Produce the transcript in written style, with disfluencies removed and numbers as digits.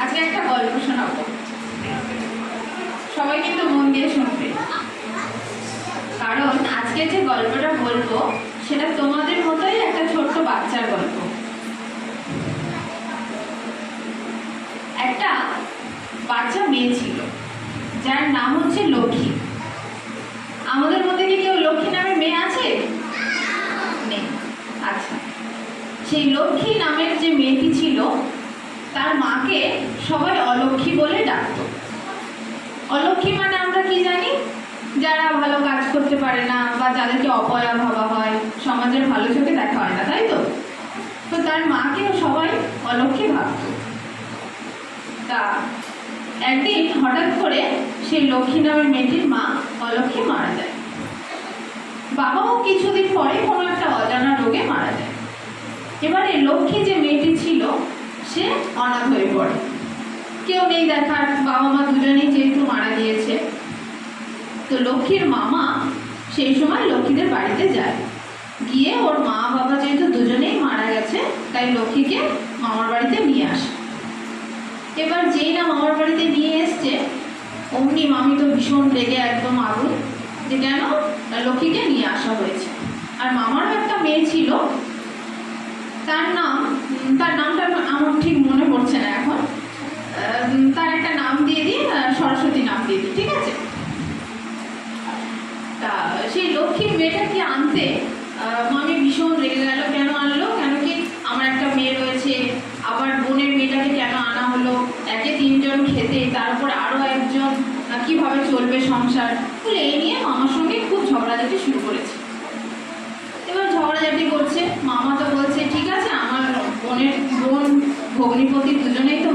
আজকে একটা গল্প শোনাবো, সবাই কিন্তু মন দিয়ে শুনবে, কারণ আজকে যে গল্পটা বলবো সেটা তোমাদের মতোই একটা ছোট্ট বাচ্চার গল্প। একটা বাচ্চা মেয়ে ছিল যার নাম হচ্ছে লক্ষ্মী। আমাদের মধ্যে কি কেউ লক্ষ্মী নামের মেয়ে আছে? নেই। আচ্ছা, সেই লক্ষ্মী নামের যে মেয়েটি ছিল তার মাকে সবাই অলক্ষ্মী বলে ডাকতো। অলক্ষ্মী মানে আমরা কি জানি? যারা ভালো কাজ করতে পারে না বা যাদেরকে অপয়া ভাবা হয়, সমাজের ভালো চোখে দেখা হয় না, তাই তো? তো তার মাকেও সবাই অলক্ষ্মী ভাবত। তা একদিন হঠাৎ করে সেই লক্ষ্মী নামের মেয়েটির মা অলক্ষ্মী মারা যায়। বাবাও কিছুদিন পরে কোনো একটা অজানা রোগে মারা যায়। এবারে লক্ষ্মী যে মেয়েটি ছিল সে অনাথ হয়ে পড়ে, কেউ নেই দেখার, বাবা মা দুজনেই যেহেতু মারা গিয়েছে। তো লক্ষ্মীর মামা সেই সময় লক্ষ্মীদের বাড়িতে যায়, গিয়ে ওর মা বাবা যেহেতু দুজনেই মারা গেছে তাই লক্ষ্মীকে মামার বাড়িতে নিয়ে আসে। এবার যেই না মামার বাড়িতে নিয়ে এসছে অমনি মামি তো ভীষণ রেগে একদম আগুন, যে কেন লক্ষ্মীকে নিয়ে আসা হয়েছে। আর মামারও একটা মেয়ে ছিল, তার নামটা আমার ঠিক মনে পড়ছে না এখন, তার একটা নাম দিয়ে দিই, সরস্বতী নাম দিয়ে দিই, ঠিক আছে? তা সেই লক্ষ্মীর মেয়েটাকে আনতে মামি ভীষণ রেগে গেল, কেন আনলো, কেন কি আমার একটা মেয়ে রয়েছে, আবার বোনের মেয়েটাকে কেন আনা হলো, একে তিনজন খেতে, তারপর আরও একজন, কিভাবে চলবে সংসার বলে এই নিয়ে মামার সঙ্গে খুব ঝগড়াঝাটি শুরু করেছে। এবার ঝগড়াঝাটি করছে, মামা তো বলছে ঠিক আছে, আমার বোন ভগ্নিপতি দুজনেই তো